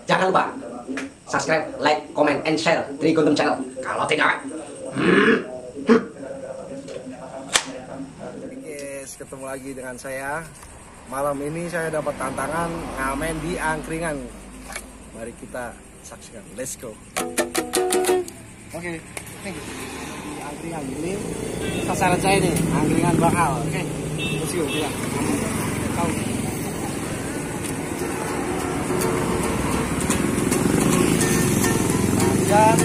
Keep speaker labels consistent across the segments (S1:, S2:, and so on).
S1: Jangan lupa subscribe, like, comment, and share Trigundem Channel. Kalau tidak,
S2: guys, ketemu lagi dengan saya. Malam ini saya dapat tantangan ngamen di angkringan. Mari kita saksikan. Let's go. Oke, di angkringan ini sasaran saya nih, angkringan bakal. Oke, let's go kita. Tahu. Dan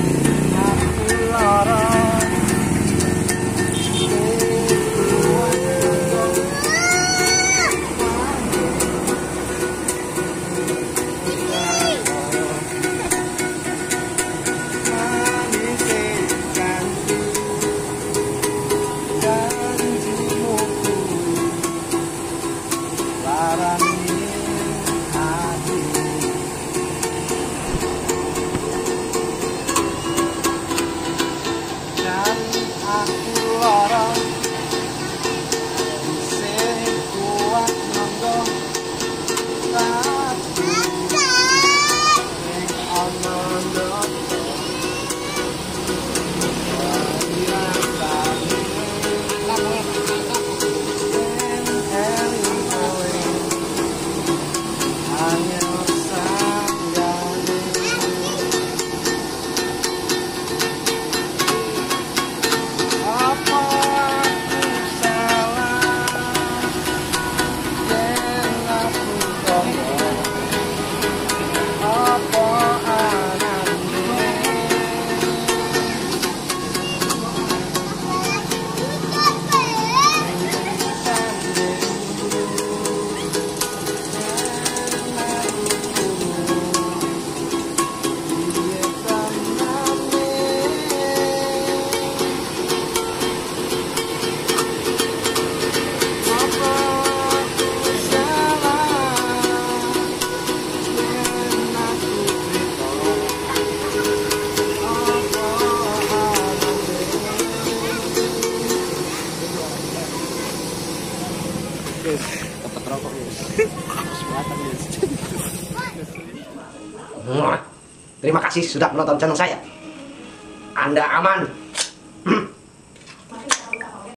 S2: aku lorong dapat rokok guys.
S1: terima kasih sudah menonton channel saya. Anda aman.